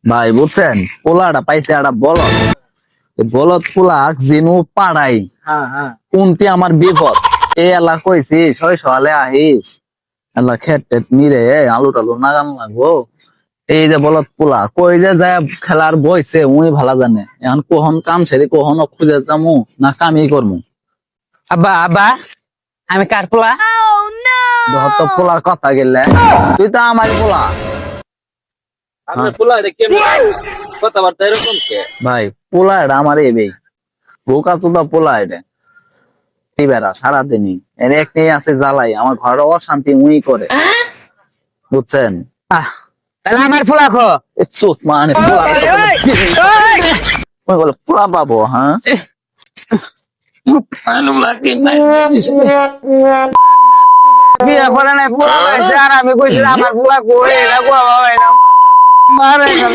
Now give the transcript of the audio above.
ভাই বুঝছেন, পোলাটা পাইছে একটা বলদ। বলদ পোলা জিনু পাড়াই হ্যাঁ হ্যাঁ কোনটি আমার বিপদ। এ এলা কইছি 600 হলে আহিস, এলা খেট টেট মিরে আলু টালু নাগান লাগবো। এই যে বলদ পোলা কই যে যায় খেলার বইছে উনি ভালো জানে। এখন কখন কাম সেরে কখন খুঁজে যামু না কামই করমু। আব্বা আব্বা আমি কার পোলা? ধর পোলার কথা গেলে তুই তো আমার পোলা। আপনার পোলা এটা কেমন কথাবার্তা এরকম কে? ভাই পোলা এটা আমার এবেই বোকা চোদা পোলা এটা। বেড়া সারাদিনই এর এক নিয়ে আছে জ্বালাই, আমার ঘরে অশান্তি উই করে বুঝছেন। তাহলে আমার পোলা খো। এ চোখ মানে পোলা ওই বলে পোলা পাবো। হ্যাঁ বিয়ে করে নাই পোলা পাইছে আর আমি কইছিলাম আমার পোলা কই এটা কোয়া বাবা এটা মারে গেল।